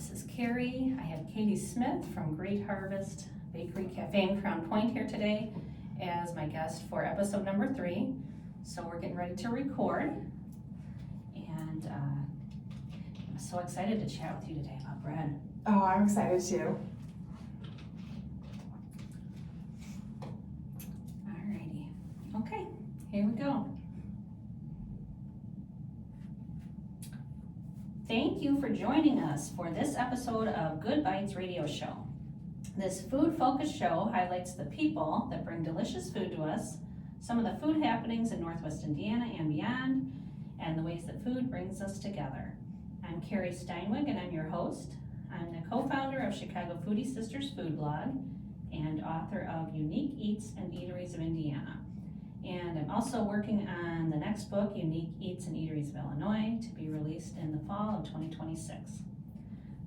This is Carrie. I have Katie Smith from Great Harvest Bakery Cafe in Crown Point here today as my guest for episode number 3. So we're getting ready to record, and I'm so excited to chat with you today about bread. Oh, I'm excited too. Alrighty. Okay, here we go. Thank you for joining us for this episode of Good Bites Radio Show. This food-focused show highlights the people that bring delicious food to us, some of the food happenings in Northwest Indiana and beyond, and the ways that food brings us together. I'm Carrie Steinweg, and I'm your host. I'm the co-founder of Chicago Foodie Sisters Food Blog and author of Unique Eats and Eateries of Indiana. And I'm also working on the next book, Unique Eats and Eateries of Illinois, to be released in the fall of 2026.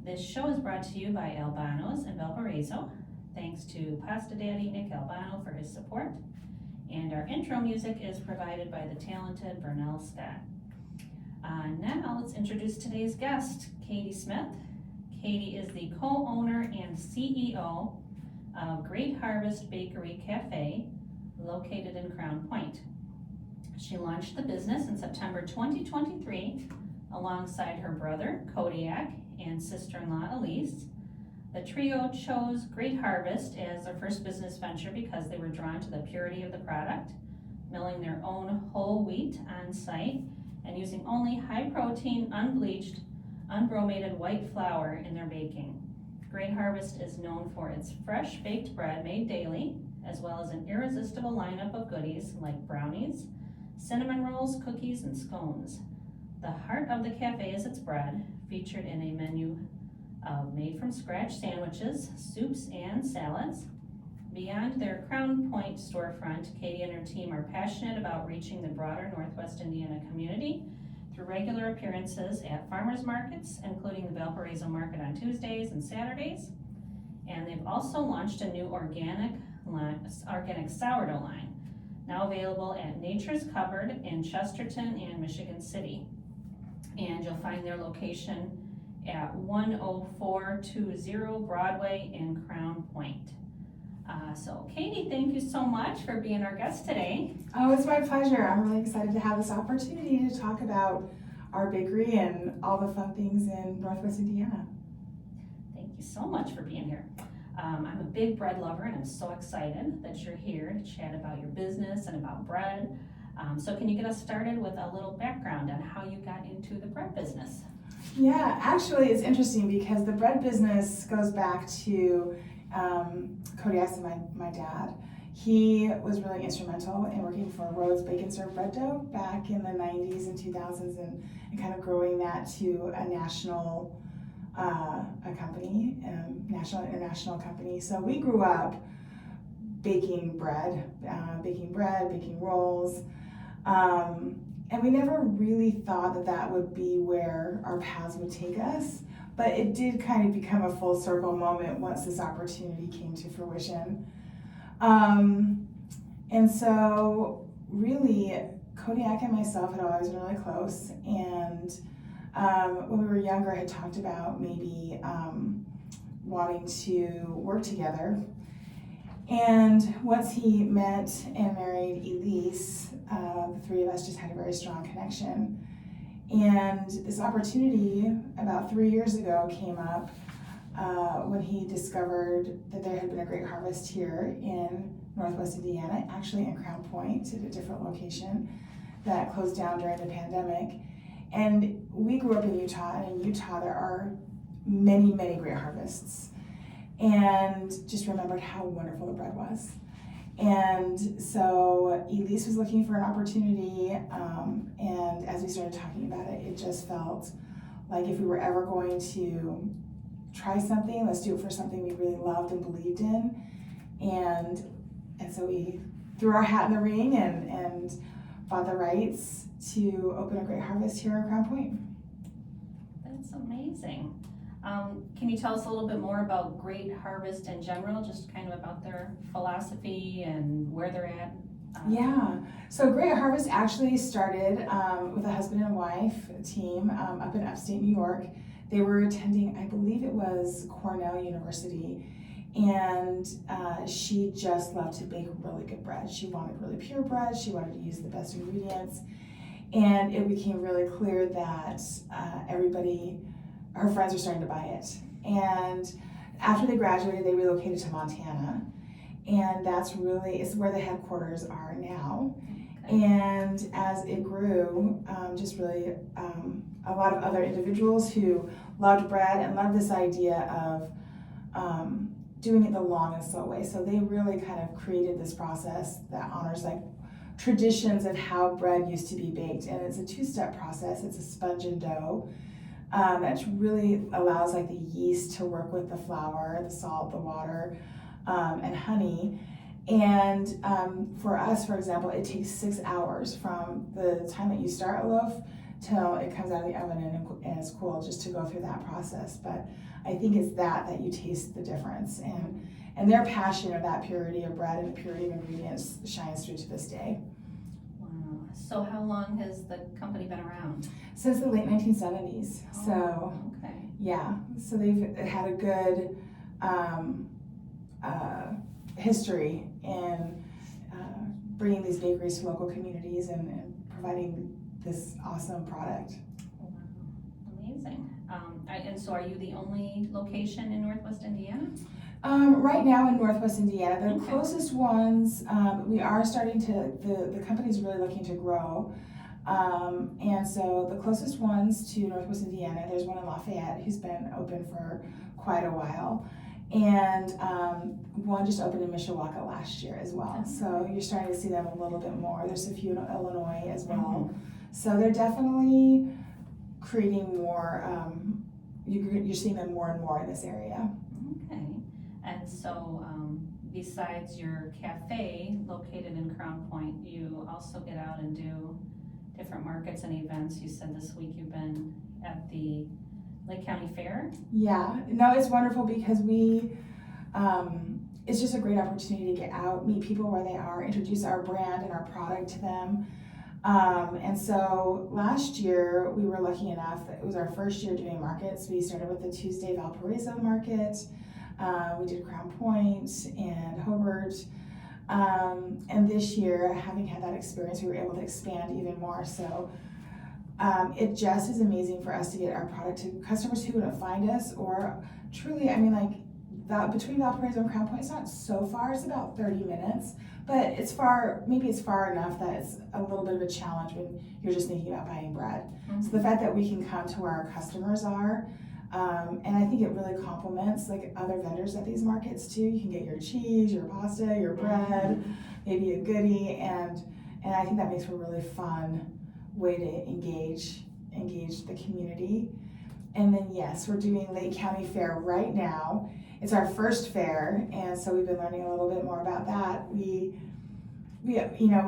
This show is brought to you by Albano's in Valparaiso. Thanks to Pasta Daddy Nick Albano for his support. And our intro music is provided by the talented Vernell Stott. Now let's introduce today's guest, Katie Smith. Katie is the co-owner and CEO of Great Harvest Bakery Cafe, located in Crown Point. She launched the business in September 2023 alongside her brother, Kodiak, and sister-in-law, Elise. The trio chose Great Harvest as their first business venture because they were drawn to the purity of the product, milling their own whole wheat on site, and using only high-protein, unbleached, unbromated white flour in their baking. Great Harvest is known for its fresh baked bread made daily, as well as an irresistible lineup of goodies like brownies, cinnamon rolls, cookies, and scones. The heart of the cafe is its bread, featured in a menu of made-from-scratch sandwiches, soups, and salads. Beyond their Crown Point storefront, Katie and her team are passionate about reaching the broader Northwest Indiana community through regular appearances at farmers markets, including the Valparaiso Market on Tuesdays and Saturdays. And they've also launched a new organic sourdough line, now available at Nature's Cupboard in Chesterton and Michigan City. And you'll find their location at 10420 Broadway in Crown Point. So Katie, thank you so much for being our guest today. Oh, it's my pleasure. I'm really excited to have this opportunity to talk about our bakery and all the fun things in Northwest Indiana. Thank you so much for being here. I'm a big bread lover, and I'm so excited that you're here to chat about your business and about bread. So can you get us started with a little background on how you got into the bread business? Yeah, actually it's interesting because the bread business goes back to Kodiak and my dad. He was really instrumental in working for Rhodes Bacon Served Bread Dough back in the 90s and 2000s and kind of growing that to a national company, national and international company. So we grew up baking bread, baking rolls, and we never really thought that would be where our paths would take us, but it did kind of become a full circle moment once this opportunity came to fruition. And so really Kodiak and myself had always been really close, and when we were younger, I had talked about maybe wanting to work together. And once he met and married Elise, the three of us just had a very strong connection. And this opportunity about 3 years ago came up when he discovered that there had been a Great Harvest here in Northwest Indiana, actually in Crown Point at a different location that closed down during the pandemic. And we grew up in Utah, and in Utah there are many, many Great Harvests. And just remembered how wonderful the bread was. And so Elise was looking for an opportunity, and as we started talking about it, it just felt like if we were ever going to try something, let's do it for something we really loved and believed in. And so we threw our hat in the ring and bought the rights to open a Great Harvest here in Crown Point. That's amazing. Can you tell us a little bit more about Great Harvest in general, just kind of about their philosophy and where they're at? Yeah, so Great Harvest actually started with a husband and wife team up in upstate New York. They were attending, I believe it was Cornell University, and she just loved to bake really good bread. She wanted really pure bread. She wanted to use the best ingredients. And it became really clear that her friends were starting to buy it. And after they graduated, they relocated to Montana. And it's where the headquarters are now. Okay. And as it grew, just really a lot of other individuals who loved bread and loved this idea of doing it the long and slow way. So they really kind of created this process that honors like traditions of how bread used to be baked. And it's a two-step process. It's a sponge and dough that really allows like the yeast to work with the flour, the salt, the water, and honey. And for us, for example, it takes 6 hours from the time that you start a loaf till it comes out of the oven and it's cool, just to go through that process. But I think it's that you taste the difference, and their passion of that purity of bread and the purity of ingredients shines through to this day. Wow. So how long has the company been around? Since the late 1970s. Oh, so okay. Yeah, so they've had a good history in bringing these bakeries to local communities and providing this awesome product. Wow. Amazing. And so are you the only location in Northwest Indiana? Right now in Northwest Indiana, the Okay. closest ones, we are starting to, the company's really looking to grow. And so the closest ones to Northwest Indiana, there's one in Lafayette who's been open for quite a while. And one just opened in Mishawaka last year as well. So you're starting to see them a little bit more. There's a few in Illinois as well. Mm-hmm. So they're definitely creating more, you're seeing them more and more in this area. Okay. And so besides your cafe located in Crown Point, you also get out and do different markets and events. You said this week you've been at the Lake County Fair? Yeah, no, it's wonderful because it's just a great opportunity to get out, meet people where they are, introduce our brand and our product to them. And so last year we were lucky enough that it was our first year doing markets. We started with the Tuesday Valparaiso market. We did Crown Point and Hobart. And this year, having had that experience, we were able to expand even more. So it just is amazing for us to get our product to customers who wouldn't find us, or truly, I mean, like that between Valparaiso and Crown Point, it's not so far. It's about 30 minutes, but it's far. Maybe it's far enough that it's a little bit of a challenge when you're just thinking about buying bread. Mm-hmm. So the fact that we can come to where our customers are, and I think it really complements like other vendors at these markets too. You can get your cheese, your pasta, your bread, maybe a goodie, and I think that makes for a really fun way to engage the community. And then yes, we're doing Lake County Fair right now. It's our first fair, and so we've been learning a little bit more about that. We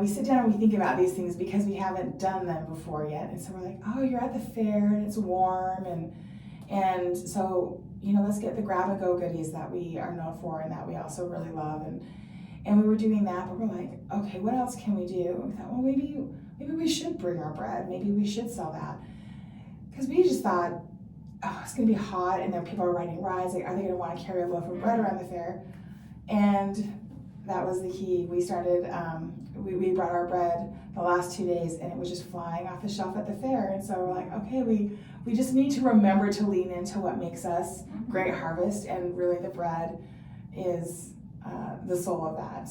sit down and we think about these things because we haven't done them before yet, and so we're like, oh, you're at the fair and it's warm, and so let's get the grab and go goodies that we are known for and that we also really love, and we were doing that, but we're like, okay, what else can we do? And we thought, well, maybe we should bring our bread. Maybe we should sell that. Because we just thought, oh, it's going to be hot, and then people are riding rides. Like, are they going to want to carry a loaf of bread around the fair? And that was the key. We started, we brought our bread the last 2 days, and it was just flying off the shelf at the fair. And so we're like, okay, we just need to remember to lean into what makes us Great Harvest, and really the bread is the soul of that.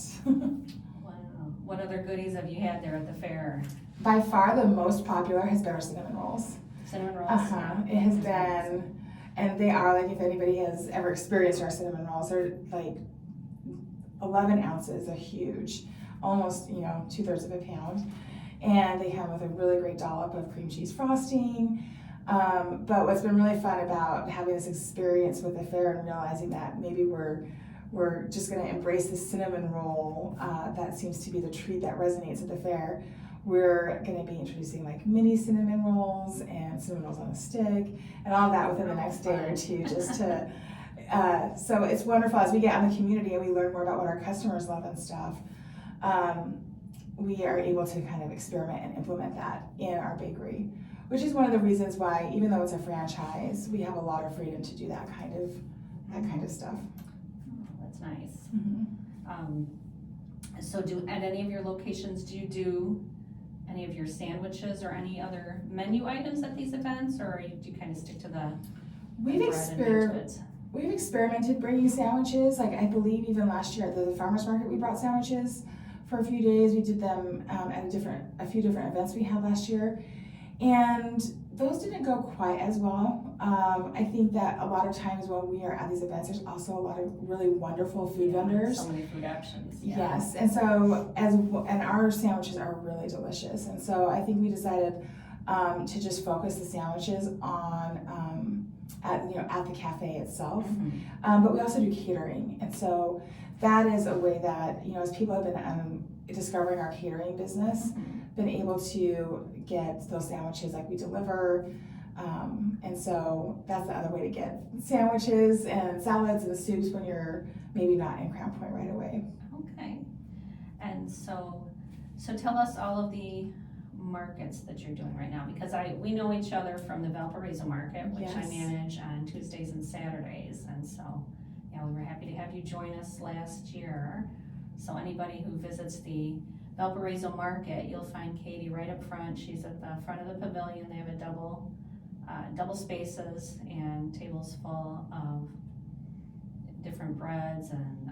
What other goodies have you had there at the fair? By far the most popular has been our cinnamon rolls. Cinnamon rolls? It has been, and they are, like, if anybody has ever experienced our cinnamon rolls, they're like 11 ounces, they're huge, almost, 2/3 of a pound. And they come with a really great dollop of cream cheese frosting. But what's been really fun about having this experience with the fair and realizing that maybe we're just going to embrace the cinnamon roll. That seems to be the treat that resonates at the fair. We're going to be introducing like mini cinnamon rolls and cinnamon rolls on a stick and all of that within the next day or two, just to, so it's wonderful as we get out in the community and we learn more about what our customers love and stuff. we are able to kind of experiment and implement that in our bakery, which is one of the reasons why, even though it's a franchise, we have a lot of freedom to do that kind of stuff. Oh, that's nice. Mm-hmm. So at any of your locations, do you do any of your sandwiches or any other menu items at these events, or do you kind of stick to the We've bread and baked goods? We've experimented bringing sandwiches. Like I believe even last year at the farmers market, we brought sandwiches for a few days. We did them at a few different events we had last year, and those didn't go quite as well. I think that a lot of times when we are at these events, there's also a lot of really wonderful food vendors. So many food options. Yeah. Yes, and so and our sandwiches are really delicious, and so I think we decided to just focus the sandwiches on at the cafe itself. Mm-hmm. But we also do catering, and so that is a way that as people have been discovering our catering business, been able to get those sandwiches like we deliver. And so that's the other way to get sandwiches and salads and soups when you're maybe not in Crown Point right away. Okay. And so tell us all of the markets that you're doing right now, because we know each other from the Valparaiso market, which I Yes. manage on Tuesdays and Saturdays, and so we were happy to have you join us last year. So anybody who visits the Valparaiso market, you'll find Katie right up front. She's at the front of the pavilion. They have a double spaces and tables full of different breads and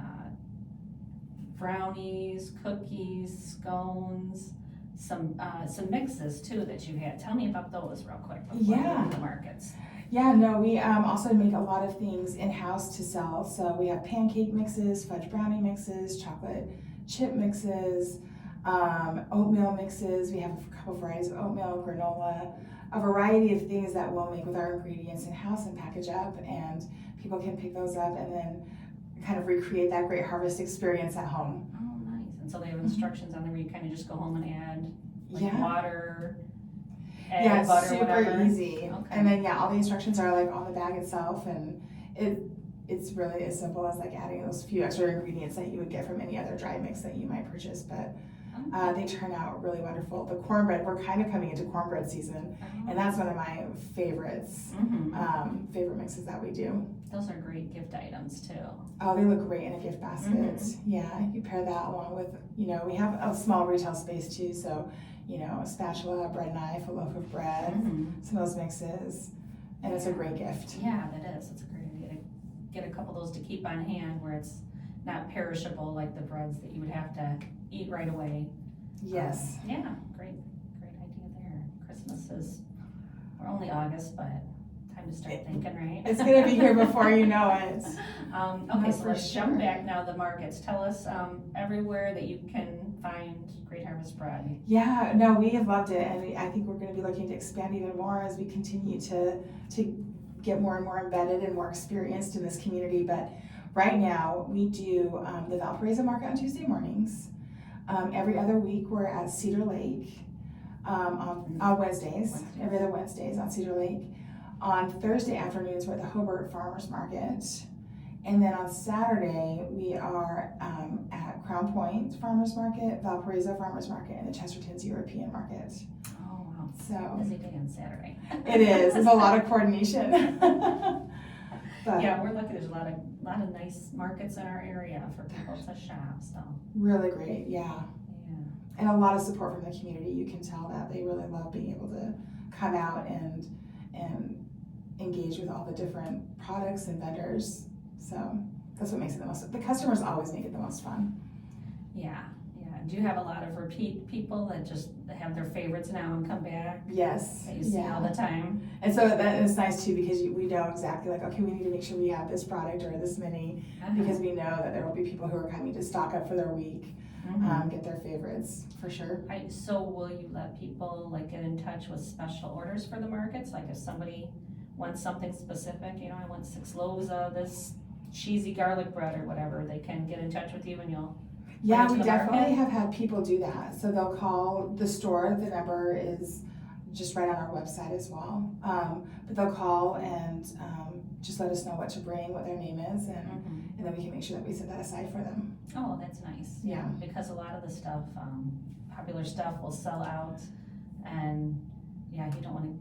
brownies, cookies, scones, some mixes too that you had. Tell me about those real quick before we go to the markets. Yeah, no, we also make a lot of things in-house to sell. So we have pancake mixes, fudge brownie mixes, chocolate chip mixes, oatmeal mixes. We have a couple varieties of oatmeal, granola, a variety of things that we'll make with our ingredients in-house and package up, and people can pick those up and then kind of recreate that great harvest experience at home. Oh, nice. And so they have instructions on there where you kind of just go home and add Yeah. water, egg, butter, super whatever. easy. Okay. And then all the instructions are like on the bag itself, and it's really as simple as like adding those few extra ingredients that you would get from any other dry mix that you might purchase. But they turn out really wonderful. The cornbread, we're kind of coming into cornbread season, and that's one of my favorites. Favorite mixes that we do. Those are great gift items too. Oh, they look great in a gift basket. Yeah, you pair that along with, we have a small retail space too, so, a spatula, a bread knife, a loaf of bread, some of those mixes, and it's a great gift. Yeah, that is. It's a great idea to get a couple of those to keep on hand where it's not perishable like the breads that you would have to eat right away. Yes. Yeah, great idea there. Christmas we're only August, but time to start thinking, right? It's going to be here before you know it. Okay, so let's jump back now to the markets. Tell us everywhere that you can find Great Harvest bread. Yeah, no, we have loved it, and I think we're going to be looking to expand even more as we continue to get more and more embedded and more experienced in this community. But right now, we do the Valparaiso Market on Tuesday mornings. Every other week, we're at Cedar Lake on Wednesdays, every other Wednesdays on Cedar Lake. On Thursday afternoons, we're at the Hobart Farmers Market. And then on Saturday, we are at Crown Point Farmers Market, Valparaiso Farmers Market, and the Chesterton's European Market. Oh, wow. So Busy day on Saturday. It is. It's a lot of coordination. But yeah, we're lucky. There's a lot of nice markets in our area for people to shop. So really great, yeah. And a lot of support from the community. You can tell that they really love being able to come out and engage with all the different products and vendors. So that's what makes it the most. The customers always make it the most fun. Yeah. Do you have a lot of repeat people that just have their favorites now and come back? Yes. That you see all the time? And so that is nice too, because we know exactly like, okay, we need to make sure we have this product or this many, because we know that there will be people who are coming to stock up for their week, get their favorites for sure. So will you let people get in touch with special orders for the markets? Like if somebody wants something specific, I want 6 loaves of this cheesy garlic bread or whatever, they can get in touch with you and you'll Yeah, we definitely have had people do that. So they'll call the store. The number is just right on our website as well. But they'll call and just let us know what to bring, what their name is, and then we can make sure that we set that aside for them. Oh, that's nice. Yeah. Because a lot of the stuff popular stuff will sell out, and yeah, you don't want to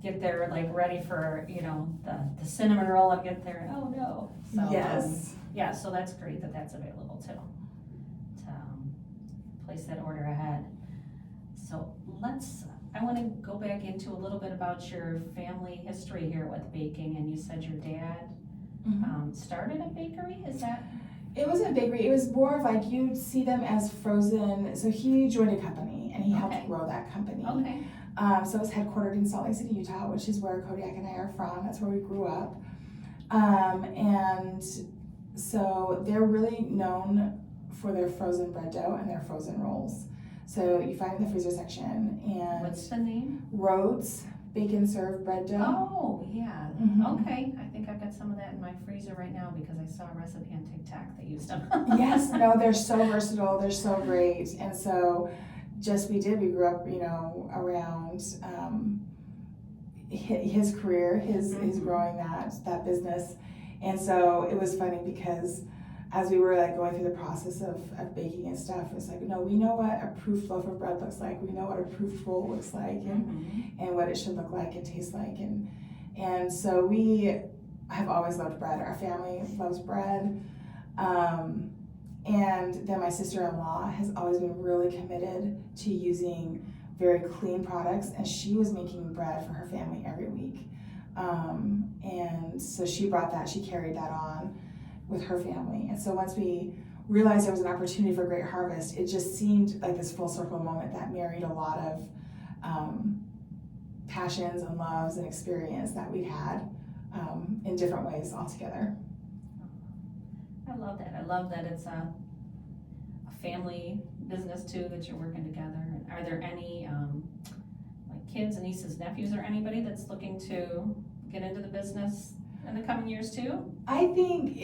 get there like ready for, you know, the cinnamon roll and get there, oh no. So, Yes. yeah, so that's great that that's available too, to place that order ahead. So I want to go back into a little bit about your family history here with baking, and you said your dad started a bakery, is that? It wasn't a bakery, it was more of like you'd see them as frozen, so he joined a company and he helped Okay. grow that company. Okay. So it was headquartered in Salt Lake City, Utah, which is where Kodiak and I are from. That's where we grew up. And so they're really known for their frozen bread dough and their frozen rolls. So you find it in the freezer section. And What's the name? Rhodes Bacon Served Bread Dough. Oh, yeah. Mhm. Okay. I think I've got some of that in my freezer right now because I saw a recipe on TikTok that used them. Yes, no, they're so versatile. They're so great. And so we grew up, you know, around his career, his growing that business. And so it was funny because as we were like going through the process of baking and stuff, it's like, no, we know what a proof loaf of bread looks like. We know what a proof roll looks like and what it should look like and taste like. And so we have always loved bread. Our family loves bread. And then my sister-in-law has always been really committed to using very clean products, and she was making bread for her family every week. And so she carried that on with her family. And so once we realized there was an opportunity for Great Harvest, it just seemed like this full circle moment that married a lot of passions and loves and experience that we'd had in different ways altogether. I love that. I love that it's a family business too, that you're working together. And are there any like kids, nieces, nephews, or anybody that's looking to get into the business in the coming years too? I think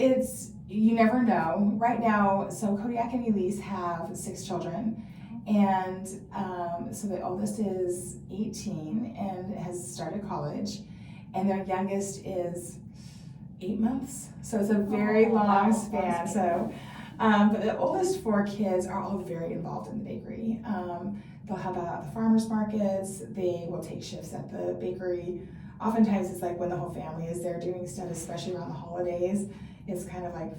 you never know. Right now, so Kodiak and Elise have 6 children, and so the oldest is 18 and has started college, and their youngest is 8 months. So it's a very long span. So, but the oldest 4 kids are all very involved in the bakery. They'll help out at the farmers markets. They will take shifts at the bakery. Oftentimes it's like when the whole family is there doing stuff, especially around the holidays. It's kind of like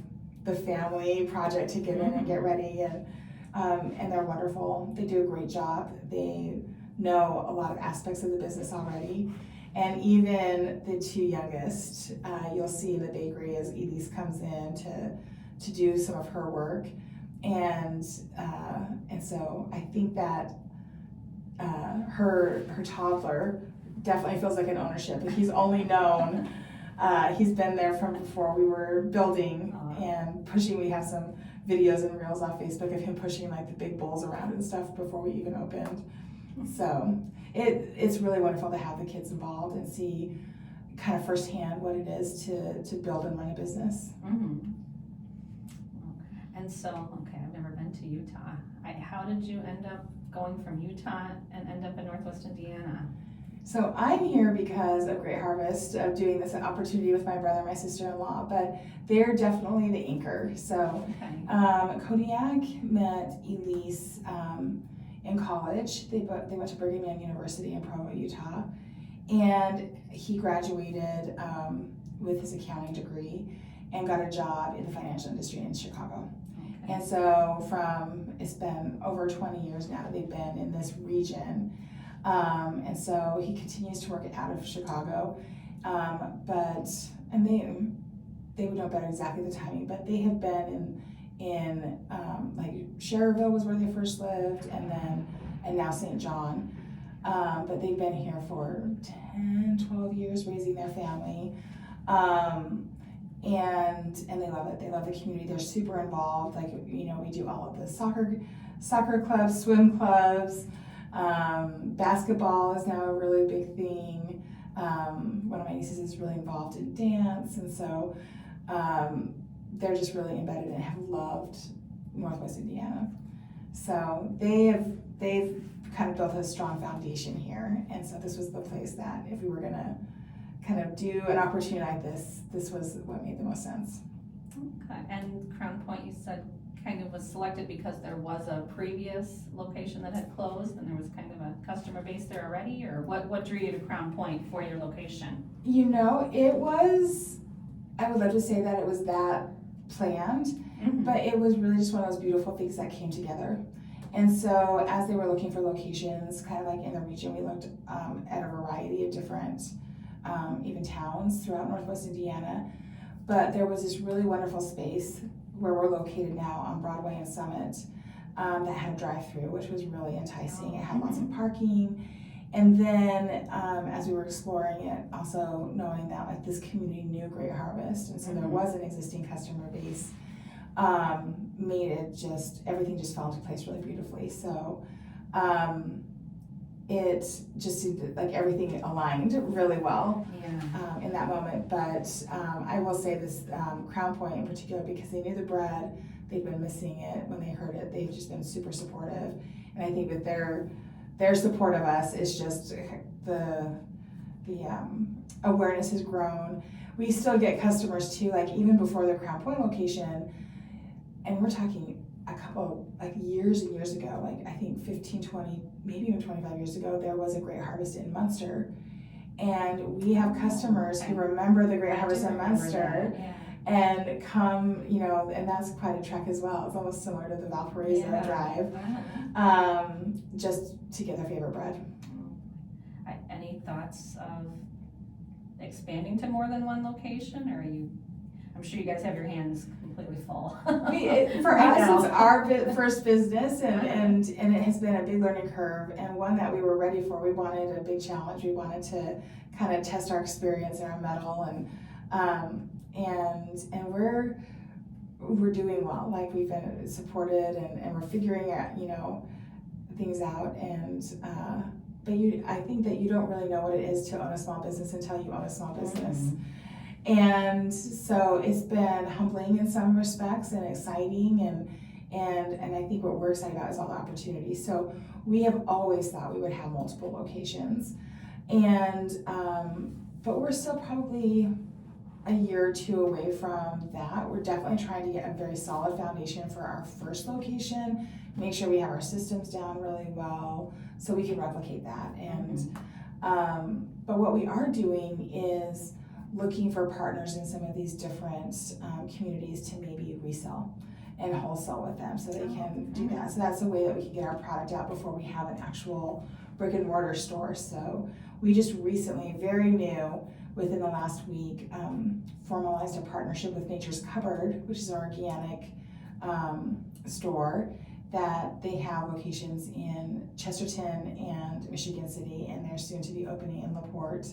the family project to get in and get ready, and they're wonderful. They do a great job. They know a lot of aspects of the business already. And even the 2 youngest, you'll see in the bakery as Elise comes in to do some of her work. And so I think that her toddler definitely feels like an ownership. Like he's only known, he's been there from before we were building and pushing. We have some videos and reels on Facebook of him pushing like the big bowls around and stuff before we even opened. So it's really wonderful to have the kids involved and see kind of firsthand what it is to build and run a business. And so, okay, I've never been to Utah. How did you end up going from Utah and end up in Northwest Indiana? So I'm here because of Great Harvest, of doing this opportunity with my brother and my sister-in-law, but they're definitely the anchor. So Kodiak met Elise in college. They went to Brigham Young University in Provo, Utah, and he graduated with his accounting degree and got a job in the financial industry in Chicago. Okay. And so it's been over 20 years now they've been in this region. And so he continues to work out of Chicago, and they would know better exactly the timing, but they have been in like Cherville was where they first lived, and now St. John, but they've been here for 10, 12 years raising their family, and they love it. They love the community. They're super involved. Like, you know, we do all of the soccer clubs, swim clubs. Basketball is now a really big thing. One of my nieces is really involved in dance, and so they're just really embedded and have loved Northwest Indiana. So they've kind of built a strong foundation here, and so this was the place that if we were gonna kind of do an opportunity like this was what made the most sense. Okay, and Crown Point, you said kind of was selected because there was a previous location that had closed and there was kind of a customer base there already, or what drew you to Crown Point for your location? You know, it was, I would love to say that it was that planned, Mm-hmm. but it was really just one of those beautiful things that came together. And so as they were looking for locations, kind of like in the region, we looked at a variety of different even towns throughout Northwest Indiana. But there was this really wonderful space where we're located now on Broadway and Summit that had a drive-through, which was really enticing. It had lots of parking. And then as we were exploring it, also knowing that like this community knew Great Harvest, and so there was an existing customer base, made it just, everything just fell into place really beautifully. So it just seemed like everything aligned really well in that moment. But I will say this, Crown Point in particular, because they knew the bread, they've been missing it. When they heard it, they've just been super supportive. And I think that their support of us is just the awareness has grown. We still get customers too, like even before the Crown Point location, and we're talking a couple like years and years ago, like I think 15, 20, maybe even 25 years ago, there was a Great Harvest in Munster. And we have customers who remember the Great Harvest in Munster and come, you know, and that's quite a trek as well. It's almost similar to the Valparaiso Drive, just to get their favorite bread. Any thoughts of expanding to more than one location, or are you, I'm sure you guys have your hands completely full. For us, it's our first business, and it has been a big learning curve, and one that we were ready for. We wanted a big challenge. We wanted to kind of test our experience and our mettle, and we're doing well. Like we've been supported, and we're figuring out, you know, things out, and but I think that you don't really know what it is to own a small business until you own a small business. And so it's been humbling in some respects and exciting, and I think what we're excited about is all the opportunities. So we have always thought we would have multiple locations, and but we're still probably a year or two away from that. We're definitely trying to get a very solid foundation for our first location, make sure we have our systems down really well so we can replicate that. And but what we are doing is looking for partners in some of these different communities to maybe resell and wholesale with them so they can do that. So that's a way that we can get our product out before we have an actual brick and mortar store. So we just recently, very new, within the last week, formalized a partnership with Nature's Cupboard, which is an organic store that they have locations in Chesterton and Michigan City, and they're soon to be opening in LaPorte.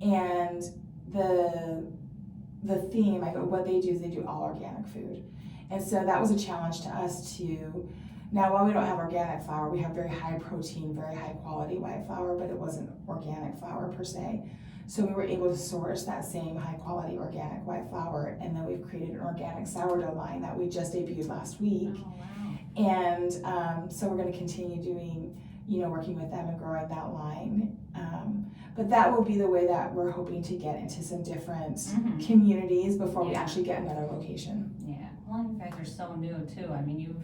And the theme, like what they do is they do all organic food. And so that was a challenge to us to, now while we don't have organic flour, we have very high protein, very high quality white flour, but it wasn't organic flour per se. So we were able to source that same high quality organic white flour, and then we've created an organic sourdough line that we just debuted last week. Oh, wow. And so we're going to continue doing, you know, working with them and growing that line. But that will be the way that we're hoping to get into some different communities before we actually get another location. Yeah, well, you guys are so new too. I mean, you've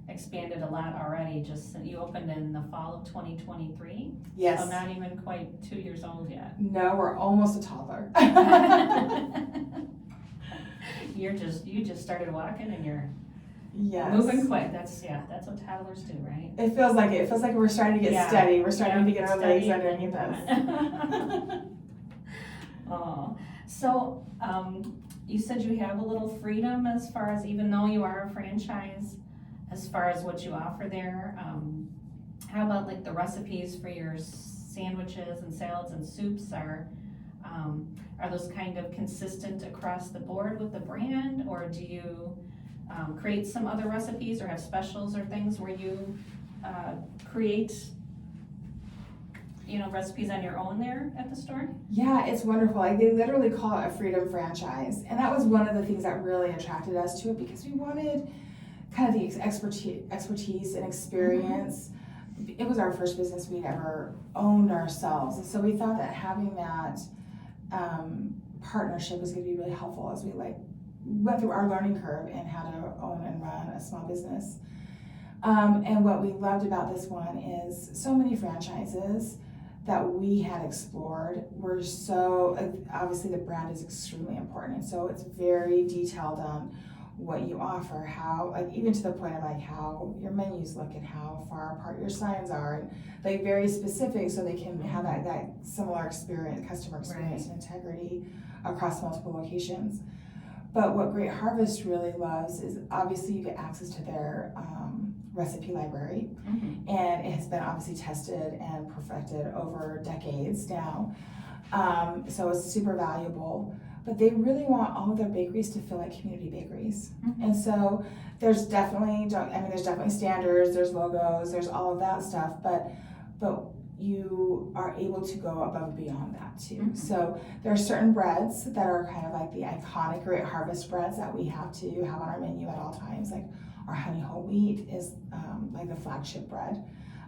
expanded a lot already. Just you opened in the fall of 2023. Yes. So not even quite 2 years old yet. No, we're almost a toddler. You just started walking and you're Yes. moving quick. That's what toddlers do, right? It feels like it. It feels like we're starting to get steady. We're starting to get our legs underneath us. Oh, so you said you have a little freedom as far as, even though you are a franchise, as far as what you offer there. How about like the recipes for your sandwiches and salads and soups are those kind of consistent across the board with the brand, or do you create some other recipes or have specials or things where you create, you know, recipes on your own there at the store? Yeah, it's wonderful. Like they literally call it a freedom franchise, and that was one of the things that really attracted us to it, because we wanted kind of the expertise and experience. It was our first business we'd ever owned ourselves, and so we thought that having that partnership was going to be really helpful as we like went through our learning curve in how to own and run a small business. And what we loved about this one is so many franchises that we had explored were so, obviously the brand is extremely important, and so it's very detailed on what you offer, how, like even to the point of like how your menus look and how far apart your signs are, and like very specific so they can have that similar experience, customer experience and integrity across multiple locations. But what Great Harvest really loves is obviously you get access to their recipe library, and it has been obviously tested and perfected over decades now. So it's super valuable. But they really want all of their bakeries to feel like community bakeries. And so there's definitely standards, there's logos, there's all of that stuff, but you are able to go above and beyond that too. So there are certain breads that are kind of like the iconic Great Harvest breads that we have to have on our menu at all times. Like our honey whole wheat is like the flagship bread.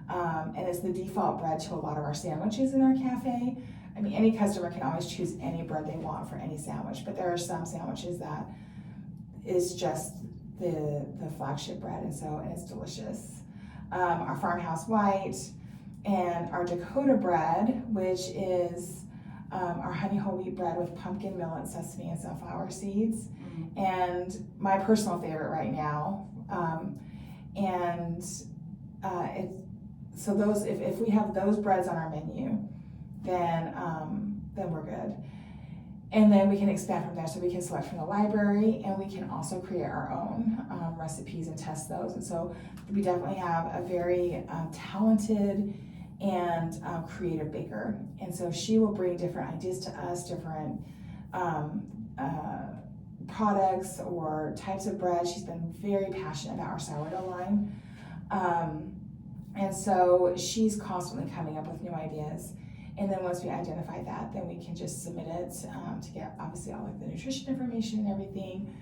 And it's the default bread to a lot of our sandwiches in our cafe. I mean, any customer can always choose any bread they want for any sandwich, but there are some sandwiches that is just the flagship bread, and it's delicious. Our farmhouse white and our Dakota bread, which is our honey whole wheat bread with pumpkin, millet, sesame, and sunflower seeds, and my personal favorite right now. So those, if we have those breads on our menu, then we're good. And then we can expand from there, so we can select from the library, and we can also create our own recipes and test those. And so we definitely have a very talented and creative baker. And so she will bring different ideas to us, different products or types of bread. She's been very passionate about our sourdough line. And so she's constantly coming up with new ideas. And then once we identify that, then we can just submit it to get obviously all like the nutrition information and everything.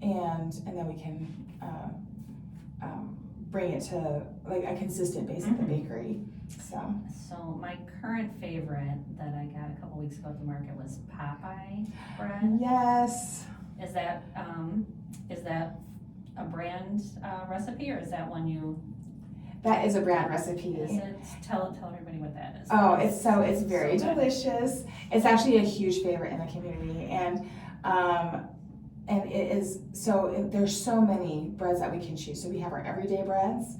And then we can bring it to like a consistent base at the bakery. So my current favorite that I got a couple weeks ago at the market was Popeye bread. Yes. Is that a brand recipe, or is that one you? That is a brand recipe. Is it? Tell everybody what that is. Oh, it's very delicious. It's actually a huge favorite in the community, and it is there's so many breads that we can choose. So we have our everyday breads,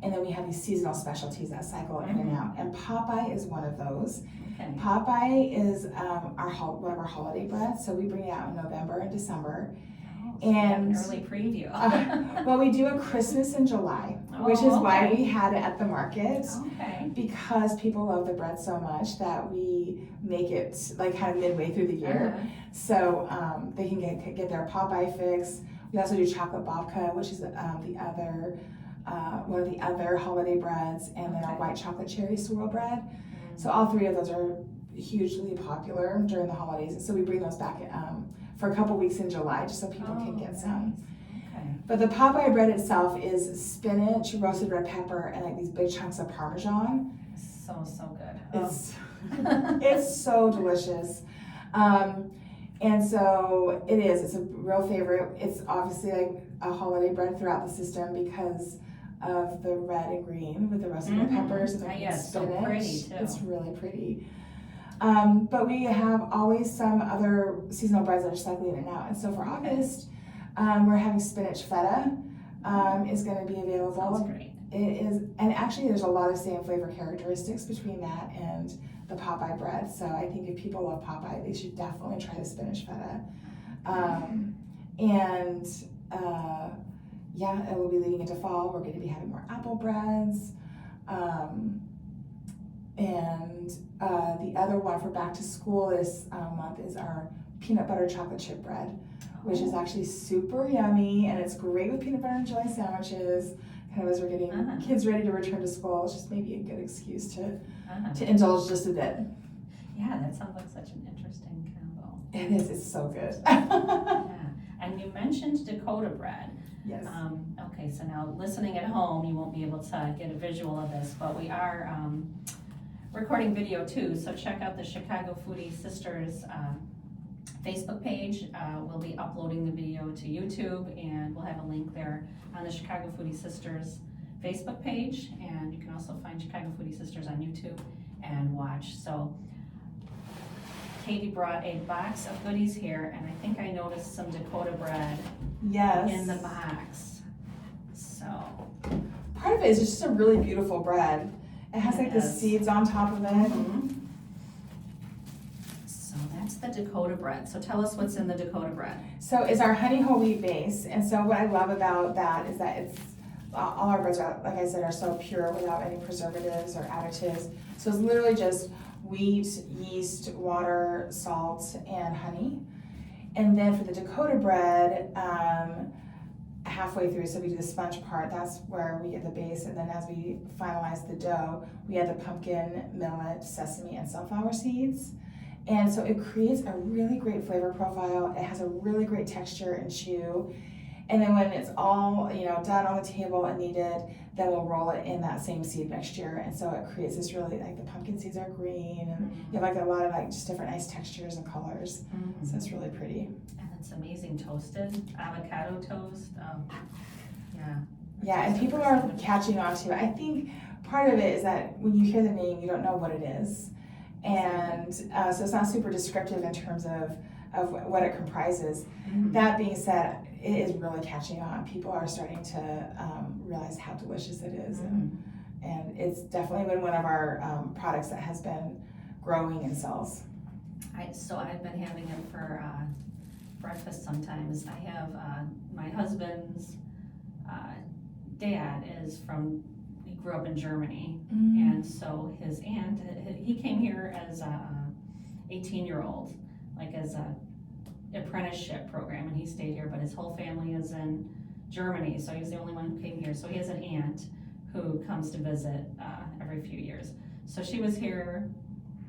and then we have these seasonal specialties that cycle in and out. And Popeye is one of those. Okay. Popeye is one of our holiday breads. So we bring it out in November and December. So and an early preview. Well, we do a Christmas in July, which is why we had it at the market. Okay. Because people love the bread so much that we make it like kind of midway through the year, so they can get their Popeye fix. We also do chocolate babka, which is the other one of the other holiday breads, and then our white chocolate cherry swirl bread. So all three of those are hugely popular during the holidays, and so we bring those back for a couple weeks in July, just so people can get some. Okay. But the Popeye bread itself is spinach, roasted red pepper, and like these big chunks of Parmesan. So good. It's so delicious. And so it is. It's a real favorite. It's obviously like a holiday bread throughout the system because of the red and green with the roasted red peppers and the spinach. So pretty too. It's really pretty. But we have always some other seasonal breads that are cycling in and out. And so for August, we're having spinach feta is going to be available. Sounds great. It is, and actually there's a lot of same flavor characteristics between that and the Popeye bread. So I think if people love Popeye, they should definitely try the spinach feta. It will be leading into fall. We're going to be having more apple breads. The other one for back to school this month is our peanut butter chocolate chip bread, which is actually super yummy, and it's great with peanut butter and jelly sandwiches. Kind of as we're getting kids ready to return to school, it's just maybe a good excuse to indulge just a bit. Yeah, that sounds like such an interesting combo. It is. It's so good. Yeah, and you mentioned Dakota bread. Yes. Okay, so now listening at home, you won't be able to get a visual of this, but we are recording video too, so check out the Chicago Foodie Sisters Facebook page. We'll be uploading the video to YouTube, and we'll have a link there on the Chicago Foodie Sisters Facebook page, and you can also find Chicago Foodie Sisters on YouTube and watch. So Katie brought a box of goodies here, and I think I noticed some Dakota bread Yes. in the box. So Part of it is just a really beautiful bread. It has like the Yes. seeds on top of it. So that's the Dakota bread. So tell us what's in the Dakota bread. So it's our honey whole wheat base, and so what I love about that is that it's all our breads are, like I said, are so pure without any preservatives or additives. So it's literally just wheat, yeast, water, salt, and honey. And then for the Dakota bread, halfway through, so we do the sponge part, that's where we get the base, and then as we finalize the dough, we add the pumpkin, millet, sesame, and sunflower seeds. And so it creates a really great flavor profile. It has a really great texture and chew. And then when it's all, done on the table and kneaded, then we'll roll it in that same seed mixture. And so it creates this really, like, the pumpkin seeds are green, and you have like a lot of like just different nice textures and colors. So it's really pretty. And it's amazing toasted avocado toast. Yeah, and people are catching on to it. I think part of it is that when you hear the name, you don't know what it is. And so it's not super descriptive in terms of what it comprises. That being said, it is really catching on. People are starting to realize how delicious it is. And it's definitely been one of our products that has been growing in sales. So I've been having it for breakfast sometimes. I have my husband's dad he grew up in Germany, and so his aunt, he came here as a 18-year-old, like as a apprenticeship program, and he stayed here, but his whole family is in Germany, so he was the only one who came here. So he has an aunt who comes to visit every few years. So she was here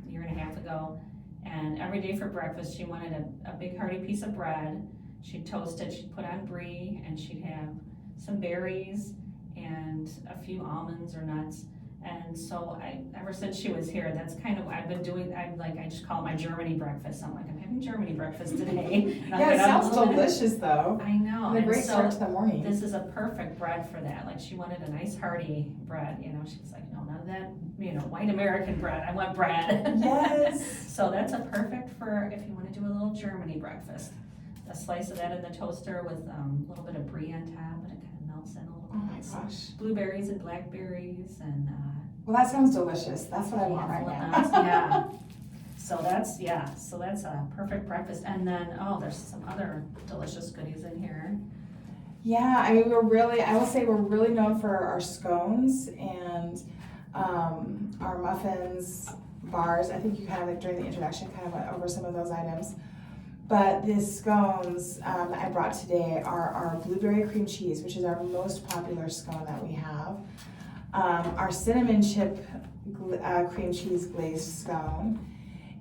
a year and a half ago, and every day for breakfast she wanted a big hearty piece of bread. She'd toast it, she'd put on brie, and she'd have some berries and a few almonds or nuts. And so ever since she was here, that's kind of what I've been doing. I just call it my Germany breakfast. I'm having Germany breakfast today. Yeah, it sounds delicious though. I know. And a great start to the morning. This is a perfect bread for that. Like, she wanted a nice hearty bread, She's like, no, none of that, white American bread. I want bread. Yes. So that's a perfect for if you want to do a little Germany breakfast. A slice of that in the toaster with a little bit of brie on top, and it kind of melts in a little bit. Oh my gosh. Blueberries and blackberries and well, that sounds delicious. That's what I want right now. Yeah. So that's a perfect breakfast. And then there's some other delicious goodies in here. Yeah, I mean, I will say we're really known for our scones and our muffins, bars. I think you kind of during the introduction kind of went over some of those items. But the scones that I brought today are our blueberry cream cheese, which is our most popular scone that we have. Our cinnamon chip cream cheese glazed scone,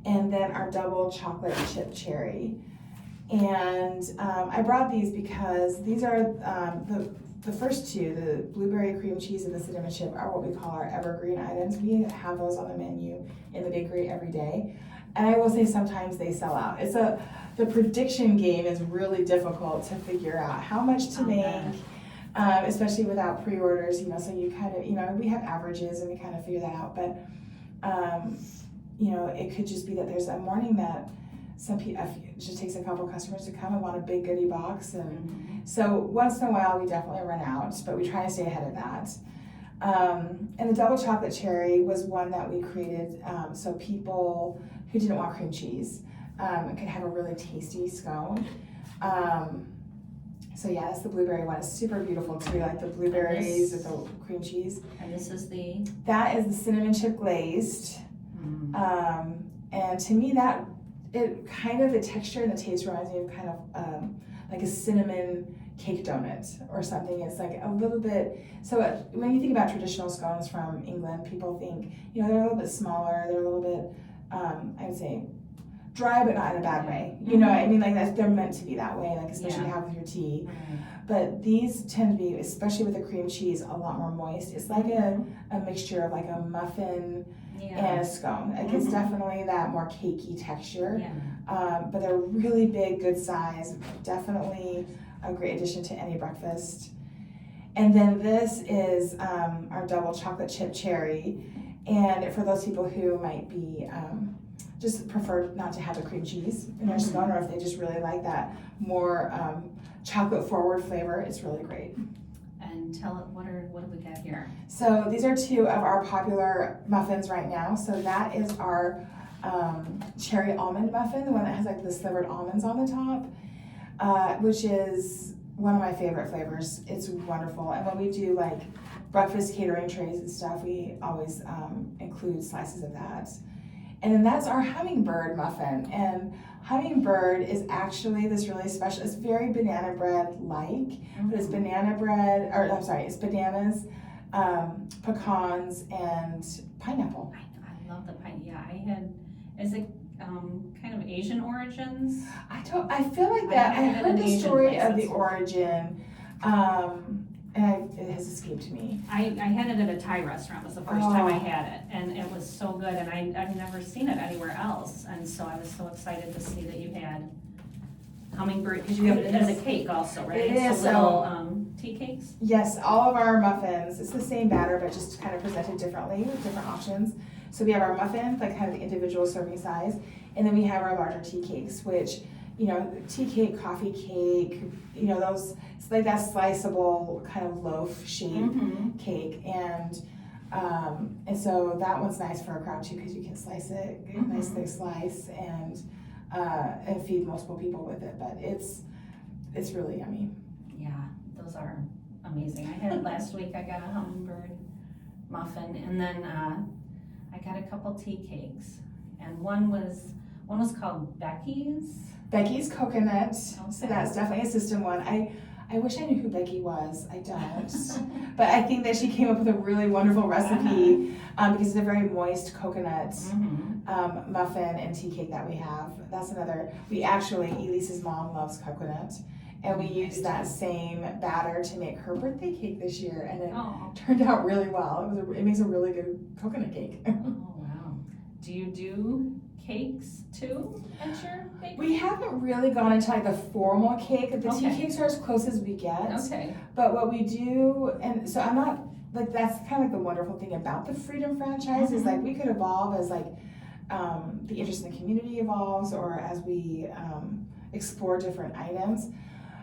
and then our double chocolate chip cherry. And I brought these because these are the first two, the blueberry cream cheese and the cinnamon chip, are what we call our evergreen items. We have those on the menu in the bakery every day. And I will say sometimes they sell out. The prediction game is really difficult to figure out how much to make, especially without pre-orders, so you kind of, we have averages and we kind of figure that out. But, it could just be that there's a morning that some people, it just takes a couple customers to come and want a big goodie box. And so once in a while we definitely run out, but we try to stay ahead of that. And the double chocolate cherry was one that we created so people who didn't want cream cheese could have a really tasty scone. So yeah, that's the blueberry one. It's super beautiful too, like the blueberries with the cream cheese. And this is that is the cinnamon chip glazed. And to me the texture and the taste reminds me of kind of like a cinnamon cake donut or something. It's like a little bit, so when you think about traditional scones from England, people think, they're a little bit smaller, they're a little bit, I would say, dry but not in a bad way. You know, I mean, like they're meant to be that way, like especially to have with your tea. Right. But these tend to be, especially with the cream cheese, a lot more moist. It's like a mixture of like a muffin and a scone. Like it's definitely that more cakey texture. But they're really big, good size. Definitely a great addition to any breakfast. And then this is our double chocolate chip cherry. And for those people who might be just prefer not to have the cream cheese in their scone, or if they just really like that more chocolate forward flavor, it's really great. And tell it, what do we got here? So these are two of our popular muffins right now. So that is our cherry almond muffin, the one that has like the slivered almonds on the top, which is one of my favorite flavors. It's wonderful. And when we do like breakfast catering trays and stuff, we always include slices of that. And then that's our hummingbird muffin. And hummingbird is actually this really special, it's very banana bread-like, but it's banana bread, or I'm sorry, it's bananas, pecans, and pineapple. I love the pine. Yeah, is it kind of Asian origins? I feel like that. I heard the story of the origin, and it has escaped me. I had it at a Thai restaurant. It was the first time I had it, and it was so good, and I've never seen it anywhere else, and so I was so excited to see that you had hummingbird, because you have it as a cake also, right? It is. So little tea cakes? Yes, all of our muffins, it's the same batter, but just kind of presented differently with different options. So we have our muffins, like kind of the individual serving size, and then we have our larger tea cakes, which, you know, tea cake, coffee cake, you know, those, it's like that sliceable kind of loaf shape cake. And so that one's nice for a crowd too, because you can slice it, get a nice thick slice, and feed multiple people with it. But it's really yummy. Yeah, those are amazing. I had last week, I got a hummingbird muffin, and then I got a couple tea cakes, and one was called Becky's Coconut. Okay. So that's definitely a system one. I wish I knew who Becky was. I don't. But I think that she came up with a really wonderful recipe because it's a very moist coconut muffin and tea cake that we have. That's another. Elise's mom loves coconut. And we used that same batter to make her birthday cake this year, and it turned out really well. It makes a really good coconut cake. Oh, wow. Do you do cakes too at your bakery? We haven't really gone into like the formal cake. The tea cakes are as close as we get. Okay. But what we do, and so I'm not, like that's kind of like the wonderful thing about the Freedom franchise is like we could evolve as like the interest in the community evolves, or as we explore different items.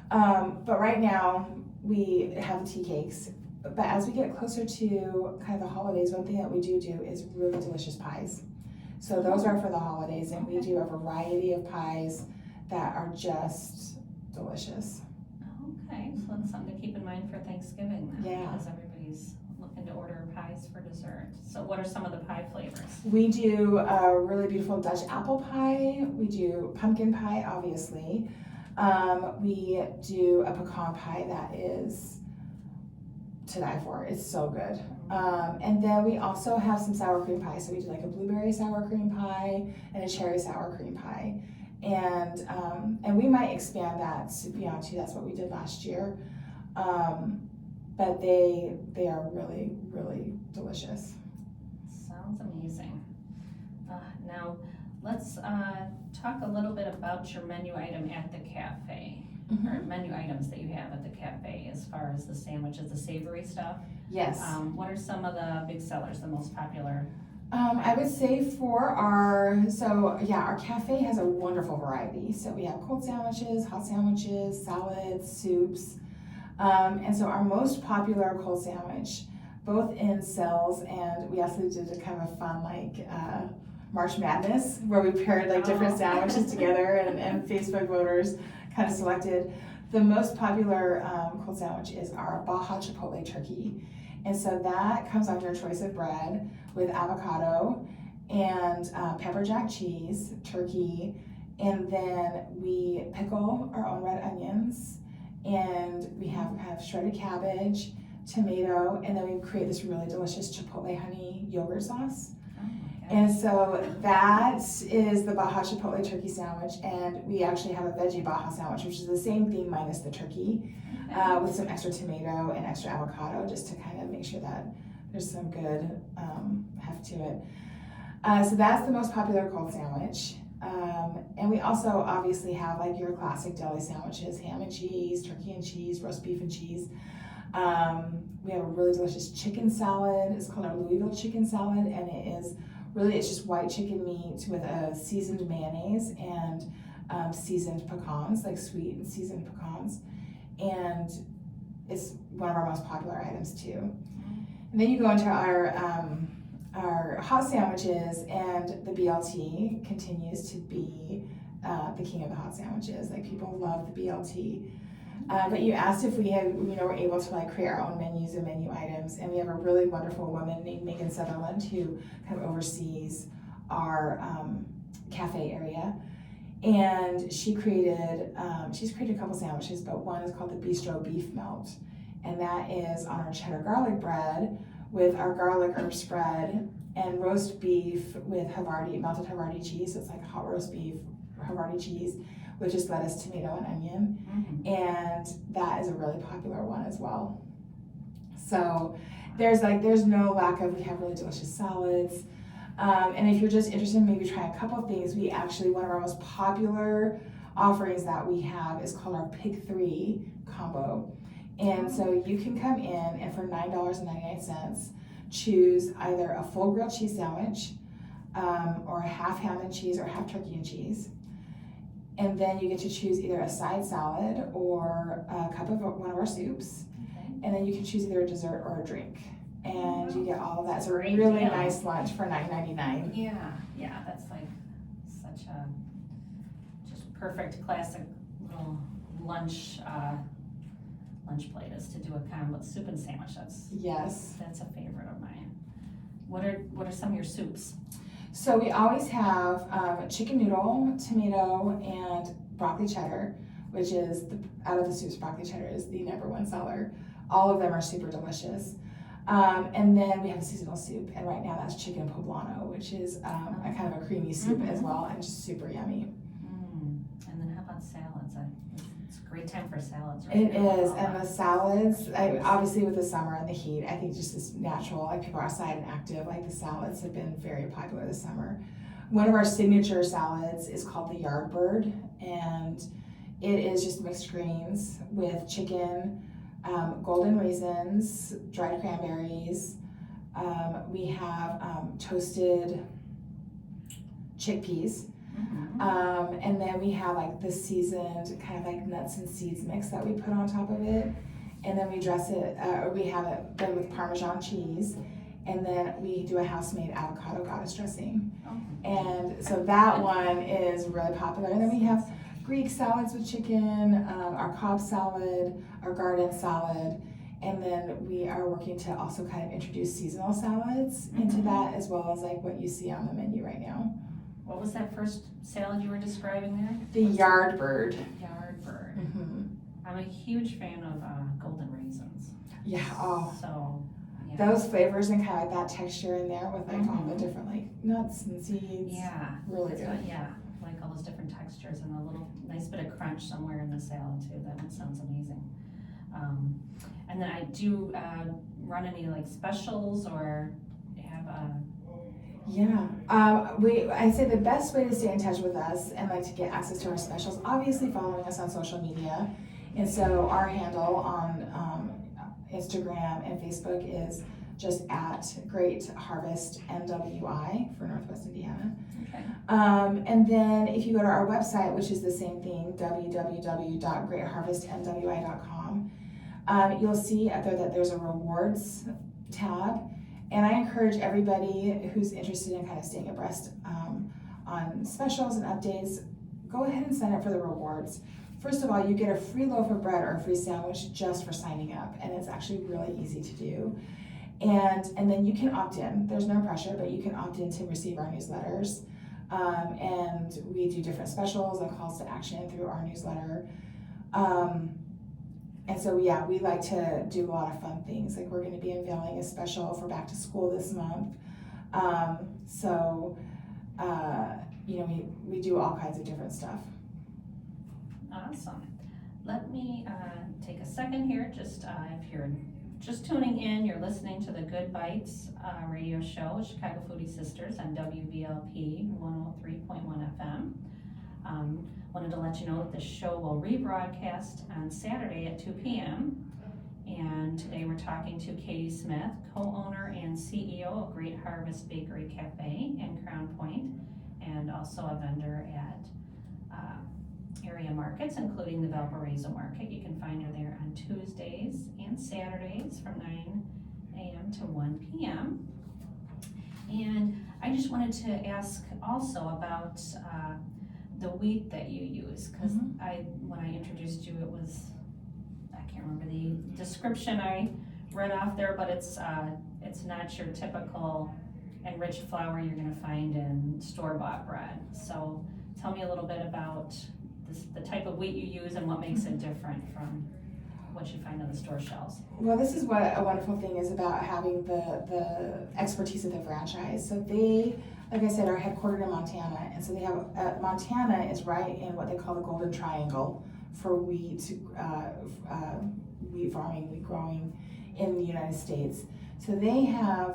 But right now we have the tea cakes. But as we get closer to kind of the holidays, one thing that we do is really delicious pies. So those are for the holidays, and we do a variety of pies that are just delicious. Okay, so that's something to keep in mind for Thanksgiving then. Yeah. Because everybody's looking to order pies for dessert. So what are some of the pie flavors? We do a really beautiful Dutch apple pie. We do pumpkin pie, obviously. We do a pecan pie that is to die for. It's so good. And then we also have some sour cream pie. So we do like a blueberry sour cream pie and a cherry sour cream pie. And we might expand that beyond too. That's what we did last year. But they are really, really delicious. Sounds amazing. Now, let's talk a little bit about your menu item at the cafe. Or menu items that you have at the cafe as far as the sandwiches, the savory stuff. Yes. What are some of the big sellers, the most popular? I would say our cafe has a wonderful variety. So we have cold sandwiches, hot sandwiches, salads, soups. And so our most popular cold sandwich, both in sales, and we also did a kind of a fun March Madness where we paired like different sandwiches together, and Facebook voters kind of selected. The most popular cold sandwich is our Baja Chipotle turkey. And so that comes under a choice of bread with avocado and pepper jack cheese, turkey, and then we pickle our own red onions, and we have shredded cabbage, tomato, and then we create this really delicious chipotle honey yogurt sauce. And so that is the Baja Chipotle turkey sandwich, and we actually have a veggie Baja sandwich, which is the same thing minus the turkey, with some extra tomato and extra avocado, just to kind of make sure that there's some good heft to it. So that's the most popular cold sandwich. And we also obviously have like your classic deli sandwiches, ham and cheese, turkey and cheese, roast beef and cheese. We have a really delicious chicken salad. It's called our Louisville chicken salad, and it's just white chicken meat with a seasoned mayonnaise and seasoned pecans, like sweet and seasoned pecans. And it's one of our most popular items too. And then you go into our hot sandwiches, and the BLT continues to be the king of the hot sandwiches. Like, people love the BLT. But you asked if we were able to like create our own menus and menu items, and we have a really wonderful woman named Megan Sutherland who kind of oversees our cafe area. And she's created a couple sandwiches, but one is called the Bistro Beef Melt, and that is on our cheddar garlic bread with our garlic herb spread and roast beef with melted Havarti cheese. So it's like hot roast beef, Havarti cheese, with just lettuce, tomato, and onion. Mm-hmm. And that is a really popular one as well. So there's no lack of, we have really delicious salads. And if you're just interested in maybe trying a couple of things, one of our most popular offerings that we have is called our Pick 3 combo. And so you can come in and for $9.99 choose either a full grilled cheese sandwich, or a half ham and cheese or half turkey and cheese. And then you get to choose either a side salad or a cup of one of our soups. Okay. And then you can choose either a dessert or a drink. And you get all of that. It's a really nice lunch for $9.99. Yeah, that's like such a just perfect classic little lunch plate is to do a combo soup and sandwich. That's a favorite of mine. What are some of your soups? So we always have chicken noodle, tomato, and broccoli cheddar, which is out of the soups, broccoli cheddar is the #1 seller. All of them are super delicious. And then we have a seasonal soup, and right now that's chicken poblano, which is a kind of a creamy soup as well, and just super yummy. And then how about salads? It's a great time for salads, right? It is, and the salads, obviously with the summer and the heat, I think just this natural, like people are outside and active, like the salads have been very popular this summer. One of our signature salads is called the Yardbird, and it is just mixed greens with chicken, golden raisins, dried cranberries. We have toasted chickpeas. And then we have like the seasoned kind of like nuts and seeds mix that we put on top of it. And then we dress it, we have it done with Parmesan cheese. And then we do a house-made avocado goddess dressing. And so that one is really popular. And then we have Greek salads with chicken, our Cobb salad, our garden salad. And then we are working to also kind of introduce seasonal salads into that, as well as like what you see on the menu right now. What was that first salad you were describing there? The Yardbird. Yardbird. I'm a huge fan of golden raisins. Yeah. So. Yeah. Those flavors and kind of like that texture in there with like all the different like nuts and seeds. Yeah. Really good. Like all those different textures and a little nice bit of crunch somewhere in the salad too. That one sounds amazing. And then I do run any like specials or have I say the best way to stay in touch with us and like to get access to our specials, obviously following us on social media. And so our handle on Instagram and Facebook is just at Great Harvest NWI for Northwest Indiana. Okay. And then if you go to our website, which is the same thing, www.greatharvestnwi.com, you'll see up there that there's a rewards tab. And I encourage everybody who's interested in kind of staying abreast on specials and updates, go ahead and sign up for the rewards. First of all, you get a free loaf of bread or a free sandwich just for signing up, and it's actually really easy to do. And then you can opt in. There's no pressure, but you can opt in to receive our newsletters. And we do different specials and calls to action through our newsletter. And so, we like to do a lot of fun things. Like we're going to be unveiling a special for back to school this month. So, we do all kinds of different stuff. Awesome. Let me take a second here. Just if you're just tuning in, you're listening to the Good Bites radio show with Chicago Foodie Sisters on WVLP 103.1 FM. Wanted to let you know that the show will rebroadcast on Saturday at 2 p.m. And today we're talking to Katie Smith, co-owner and CEO of Great Harvest Bakery Cafe in Crown Point, and also a vendor at area markets, including the Valparaiso Market. You can find her there on Tuesdays and Saturdays from 9 a.m. to 1 p.m. And I just wanted to ask also about the wheat that you use, because when I introduced you, it was, I can't remember the description I read off there, but it's not your typical enriched flour you're going to find in store-bought bread. So tell me a little bit about the type of wheat you use and what makes it different from what you find on the store shelves. Well, this is what a wonderful thing is about having the expertise of the franchise. So they, like I said, are headquartered in Montana, and so they have Montana is right in what they call the Golden Triangle for wheat farming, wheat growing in the United States. So they have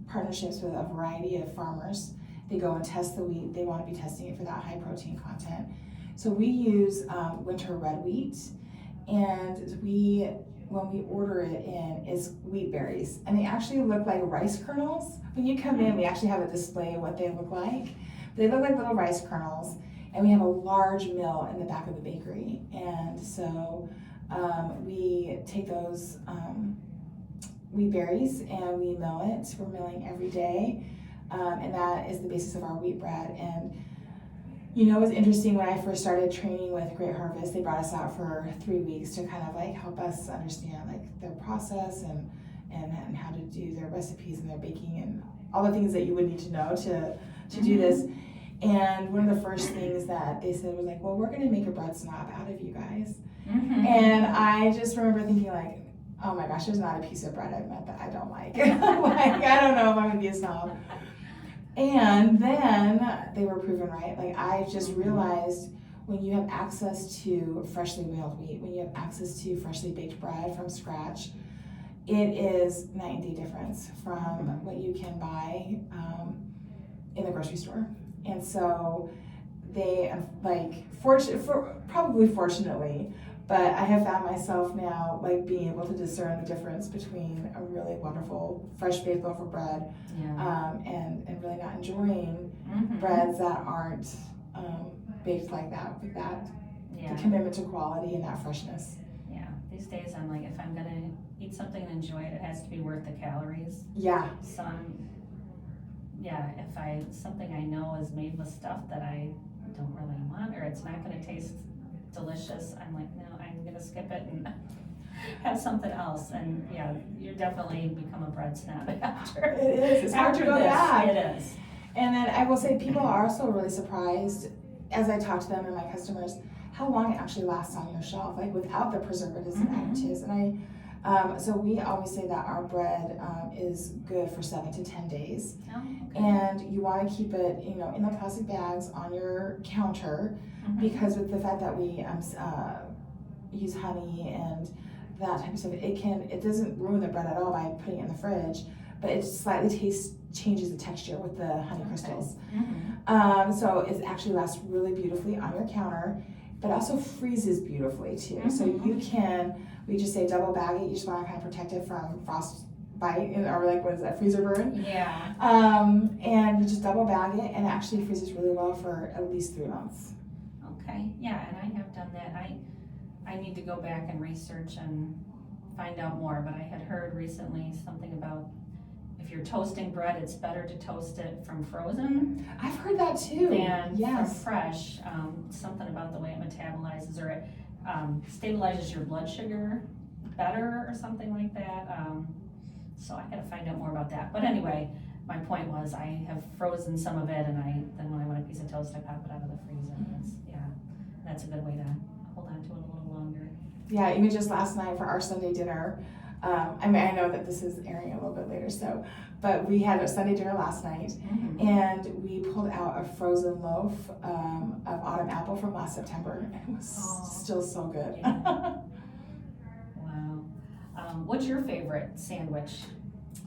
partnerships with a variety of farmers. They go and test the wheat. They want to be testing it for that high protein content. So we use winter red wheat, and when we order it in, is wheat berries, and they actually look like rice kernels. When you come in, we actually have a display of what they look like. They look like little rice kernels, and we have a large mill in the back of the bakery, and so we take those wheat berries and we mill it. We're milling every day, and that is the basis of our wheat bread. And it was interesting when I first started training with Great Harvest. They brought us out for 3 weeks to kind of like help us understand like their process and how to do their recipes and their baking and all the things that you would need to know to do this. And one of the first things that they said was like, well, we're going to make a bread snob out of you guys. And I just remember thinking like, oh my gosh, there's not a piece of bread I've met that I don't like. Like, I don't know if I'm going to be a snob. And then they were proven right. Like, I just realized when you have access to freshly milled wheat, when you have access to freshly baked bread from scratch, it is night and day difference from what you can buy in the grocery store. And so they, fortunately, but I have found myself now like being able to discern the difference between a really wonderful fresh baked loaf of bread and really not enjoying breads that aren't baked like that with that the commitment to quality and that freshness. Yeah, these days I'm like, if I'm gonna eat something and enjoy it, it has to be worth the calories. Yeah. So if something I know is made with stuff that I don't really want, or it's not gonna taste delicious, I'm like, no, I'm gonna skip it and have something else. And yeah, you definitely become a bread snob after. It is. It's hard to go back. It is. And then I will say people are also really surprised as I talk to them and my customers how long it actually lasts on your shelf, like without the preservatives and additives. And so we always say that our bread is good for 7 to 10 days. Oh, okay. And you want to keep it, in the plastic bags on your counter, because with the fact that we use honey and that type of stuff, it doesn't ruin the bread at all by putting it in the fridge, but it slightly changes the texture with the honey crystals. So it actually lasts really beautifully on your counter, but also freezes beautifully too. So we just say double bag it. You just want to kind of protect it from frostbite or like, what is that, freezer burn? Yeah. And you just double bag it, and it actually freezes really well for at least 3 months. Okay, yeah, and I have done that. I need to go back and research and find out more, but I had heard recently something about if you're toasting bread, it's better to toast it from frozen. I've heard that too. Than from fresh. Something about the way it metabolizes or it stabilizes your blood sugar better or something like that. So I gotta find out more about that. But anyway, my point was I have frozen some of it, and then when I want a piece of toast, I pop it out of the freezer. That's a good way to hold on to it a little longer. Yeah, even just last night for our Sunday dinner, I mean, I know that this is airing a little bit later, so, but we had a Sunday dinner last night, and we pulled out a frozen loaf of autumn apple from last September, and it was still so good. Yeah. Wow. What's your favorite sandwich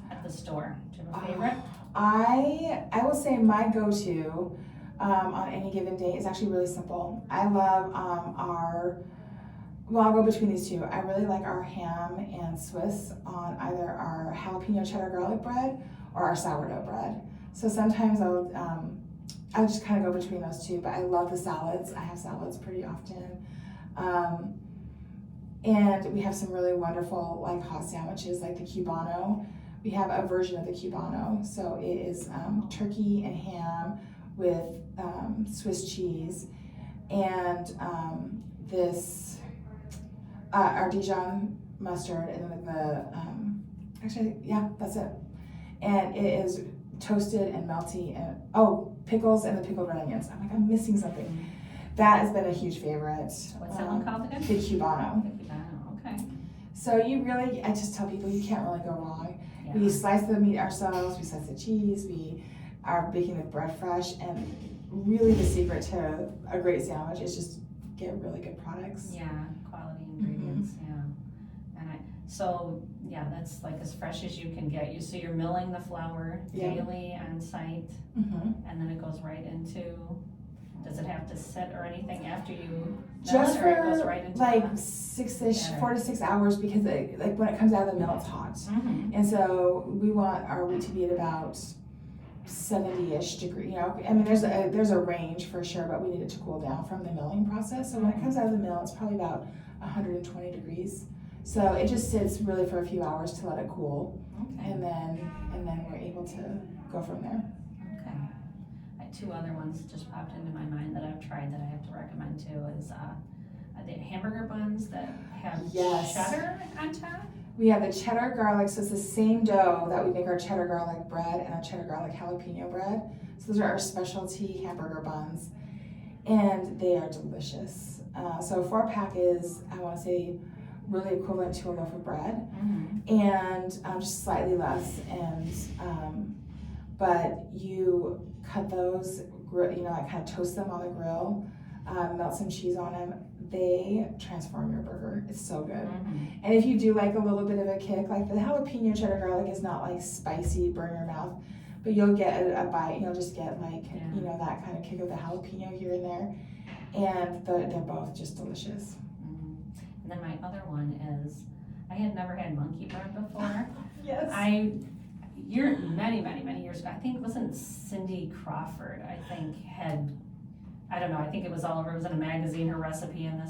at the store? Do you have a favorite? I will say my go-to on any given day is actually really simple. I love I'll go between these two. I really like our ham and Swiss on either our jalapeno cheddar garlic bread or our sourdough bread. So sometimes I'll just kind of go between those two, but I love the salads. I have salads pretty often. And we have some really wonderful like hot sandwiches like the Cubano. We have a version of the Cubano. So it is turkey and ham with Swiss cheese and this our Dijon mustard, and then that's it. And it is toasted and melty, and pickles and the pickled red onions. I'm like, I'm missing something. That has been a huge favorite. What's that one called again? The Cubano. The Cubano, okay. So I just tell people you can't really go wrong. Yeah. We slice the meat ourselves, we slice the cheese, we are baking the bread fresh, and really the secret to a great sandwich is just get really good products. Yeah, quality ingredients, yeah. And that's like as fresh as you can get. So you're milling the flour daily on site, and then it goes right into, does it have to sit or anything after you just mill it, or it goes for right into like batter? 4 to 6 hours, because when it comes out of the mill it's hot. And so we want our wheat to be at about 70-ish degree, I mean there's a range for sure, but we need it to cool down from the milling process. So when it comes out of the mill, it's probably about 120 degrees. So it just sits really for a few hours to let it cool. Okay. And then we're able to go from there. Okay. I had two other ones just popped into my mind that I've tried that I have to recommend too is the hamburger buns that have cheddar on top. We have the cheddar garlic, so it's the same dough that we make our cheddar garlic bread and our cheddar garlic jalapeno bread. So those are our specialty hamburger buns, and they are delicious. So a 4-pack is, I want to say, really equivalent to a loaf of bread, and just slightly less. And but you cut those, like kind of toast them on the grill, melt some cheese on them. They transform your burger. It's so good. And if you do like a little bit of a kick, like the jalapeno cheddar garlic is not like spicy, burn your mouth, but you'll get a bite. You'll just get like that kind of kick of the jalapeno here and there, and they're both just delicious. And then my other one is, I had never had monkey bread before. Yes. Many years ago, I think, wasn't Cindy Crawford, I don't know, I think it was all over, it was in a magazine, her recipe, and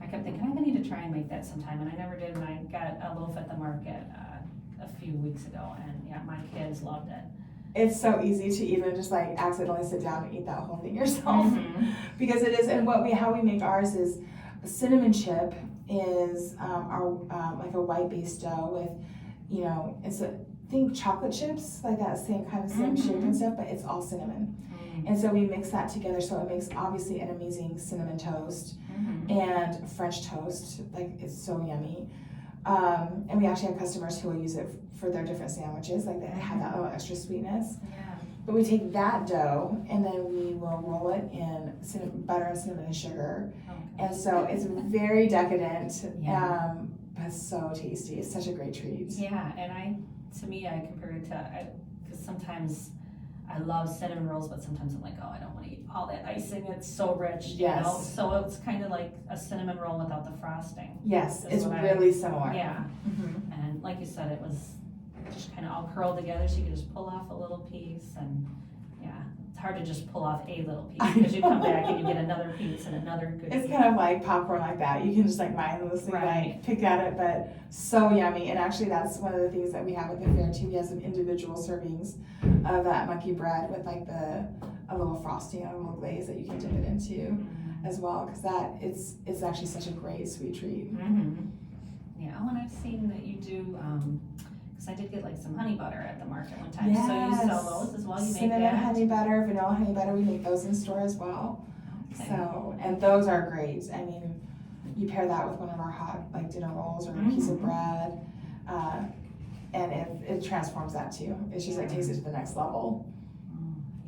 I kept thinking, I need to try and make that sometime, and I never did, and I got a loaf at the market a few weeks ago, and yeah, my kids loved it. It's so easy to even just like accidentally sit down and eat that whole thing yourself, because it is. And how we make ours is a cinnamon chip is our like a white base dough with, think chocolate chips, like that same shape and stuff, but it's all cinnamon. And so we mix that together, so it makes obviously an amazing cinnamon toast and French toast. Like, it's so yummy. And we actually have customers who will use it for their different sandwiches, like they have that little extra sweetness. Yeah. But we take that dough and then we will roll it in butter and cinnamon and sugar. And so it's very decadent, but so tasty. It's such a great treat. Yeah, and I compare it to, because sometimes I love cinnamon rolls, but sometimes I'm like, I don't want to eat all that icing. It's so rich, So it's kind of like a cinnamon roll without the frosting. Yes, it's really similar. Yeah, and like you said, it was just kind of all curled together, so you could just pull off a little piece, and it's hard to just pull off a little piece, because you come back and you get another piece and another good piece. It's kind of like popcorn like that. You can just like mindlessly pick at it, but so yummy. And actually that's one of the things that we have at the fair too. We have some individual servings of that monkey bread with like a little frosting and a little glaze that you can dip it into as well, because it's actually such a great sweet treat. Yeah, and I've seen that you do, because I did get like some honey butter at the market one time. Yes. So you sell those as well? You Cinnamon make that? honey butter, vanilla honey butter, we make those in store as well. Okay. So, and those are great. I mean, you pair that with one of our hot like dinner rolls or a piece of bread, and it transforms that too. It's just like takes it to the next level.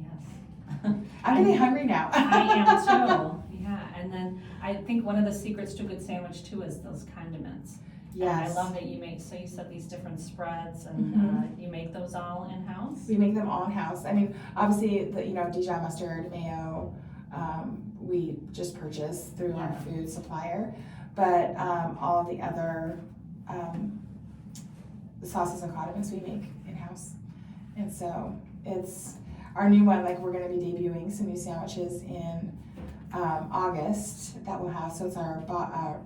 Yes. I'm getting hungry now. I am too. Yeah, and then I think one of the secrets to a good sandwich too is those condiments. Yes. And I love that you make, so you said these different spreads, and you make those all in-house? We make them all in-house. I mean, obviously, the, Dijon mustard, mayo, we just purchase through our food supplier, but all of the other sauces and condiments we make in-house. And so it's our new one, like we're gonna be debuting some new sandwiches in August that we'll have. So it's our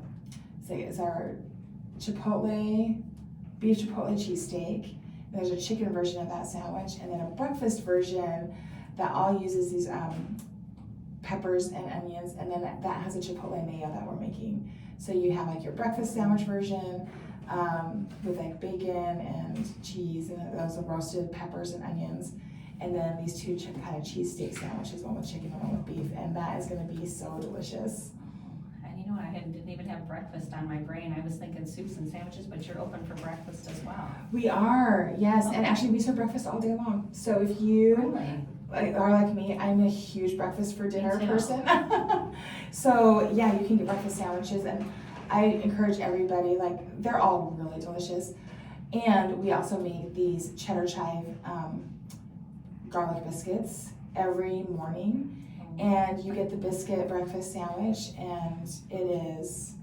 beef chipotle cheesesteak. There's a chicken version of that sandwich, and then a breakfast version that all uses these peppers and onions, and then that has a chipotle mayo that we're making. So you have like your breakfast sandwich version with like bacon and cheese, and those are roasted peppers and onions, and then these two kind of cheesesteak sandwiches, one with chicken and one with beef, and that is going to be so delicious. You know what, I didn't even have breakfast on my brain. I was thinking soups and sandwiches, but you're open for breakfast as well. We are, yes, and actually we serve breakfast all day long. So if you are like me, I'm a huge breakfast for dinner person. So yeah, you can get breakfast sandwiches, and I encourage everybody, like they're all really delicious. And we also make these cheddar chive garlic biscuits every morning. And you get the biscuit breakfast sandwich, and it's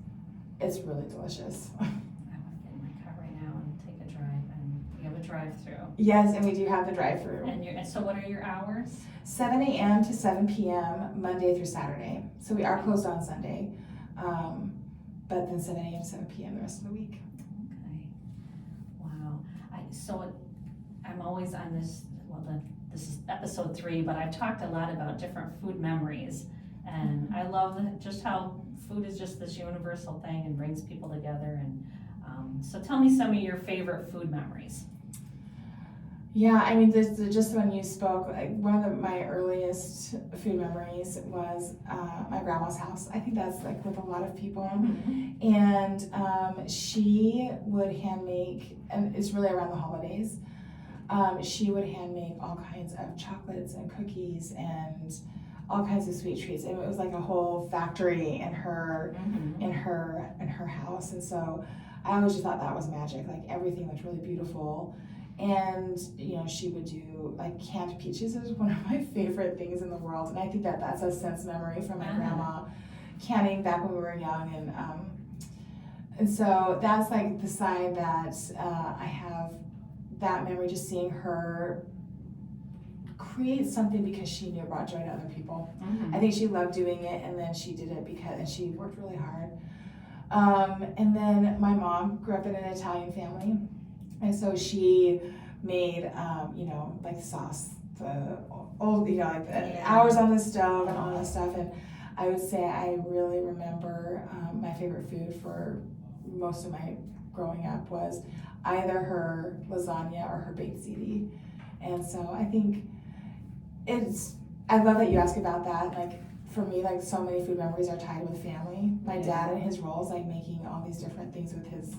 really delicious. I want to get in my car right now and take a drive, and we have a drive-through. Yes, and we do have the drive-through. And so what are your hours? 7 a.m. to 7 p.m. Monday through Saturday. So we are closed on Sunday, but then 7 a.m. to 7 p.m. the rest of the week. Okay. Wow. I'm always on this, this is episode 3, but I've talked a lot about different food memories, and I love just how food is just this universal thing and brings people together. And so tell me some of your favorite food memories. Yeah, I mean, just when you spoke, like one of my earliest food memories was my grandma's house. I think that's like with a lot of people, and she would hand make, and it's really around the holidays. She would hand make all kinds of chocolates and cookies and all kinds of sweet treats. And it was like a whole factory in her house. And so I always just thought that was magic. Like everything was really beautiful. And she would do like canned peaches. It was one of my favorite things in the world. And I think that's a sense memory from my grandma canning back when we were young. And so that's like the side that I have. That memory, just seeing her create something because she knew it brought joy to other people. I think she loved doing it, and then she did it and she worked really hard. And then my mom grew up in an Italian family, and so she made, like the sauce, the old, hours on the stove and all that stuff. And I would say I really remember my favorite food for most of my growing up was either her lasagna or her baked ziti. And so I think I love that you ask about that. Like for me, like so many food memories are tied with family. My dad and his rolls, like making all these different things with his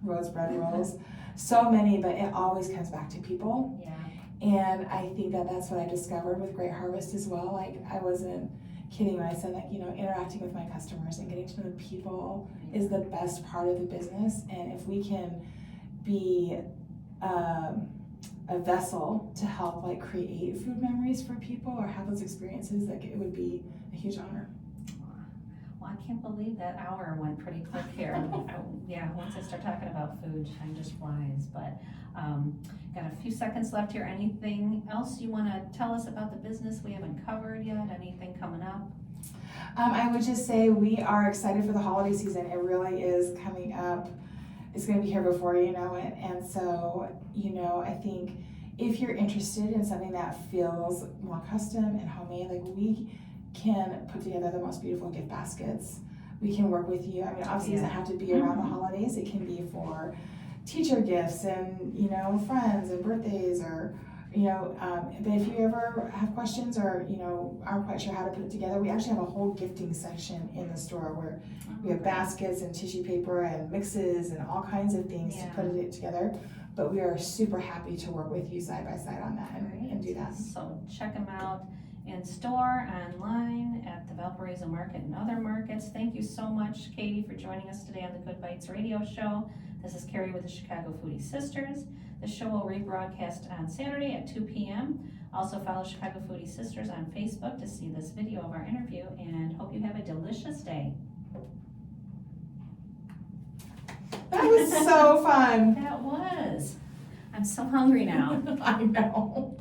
rose bread rolls. So many, but it always comes back to people. Yeah. And I think that's what I discovered with Great Harvest as well. Like I wasn't kidding when I said interacting with my customers and getting to know people is the best part of the business. And if we can be a vessel to help create food memories for people or have those experiences, it would be a huge honor. Well, I can't believe that hour went pretty quick here. Once I start talking about food, time just flies. But got a few seconds left here. Anything else you want to tell us about the business we haven't covered yet? Anything coming up? I would just say we are excited for the holiday season. It really is coming up. It's going to be here before you know it. And so, I think if you're interested in something that feels more custom and homemade, we can put together the most beautiful gift baskets. We can work with you. I mean, obviously it doesn't have to be around the holidays. It can be for teacher gifts and, friends and birthdays or But if you ever have questions or, aren't quite sure how to put it together, we actually have a whole gifting section in the store where we have baskets and tissue paper and mixes and all kinds of things to put it together. But we are super happy to work with you side by side on that and do that. So check them out in store, online, at the Valparaiso Market and other markets. Thank you so much, Katie, for joining us today on the Good Bites radio show. This is Carrie with the Chicago Foodie Sisters. The show will rebroadcast on Saturday at 2 p.m. Also follow Chicago Foodie Sisters on Facebook to see this video of our interview, and hope you have a delicious day. That was so fun. That was. I'm so hungry now. I know.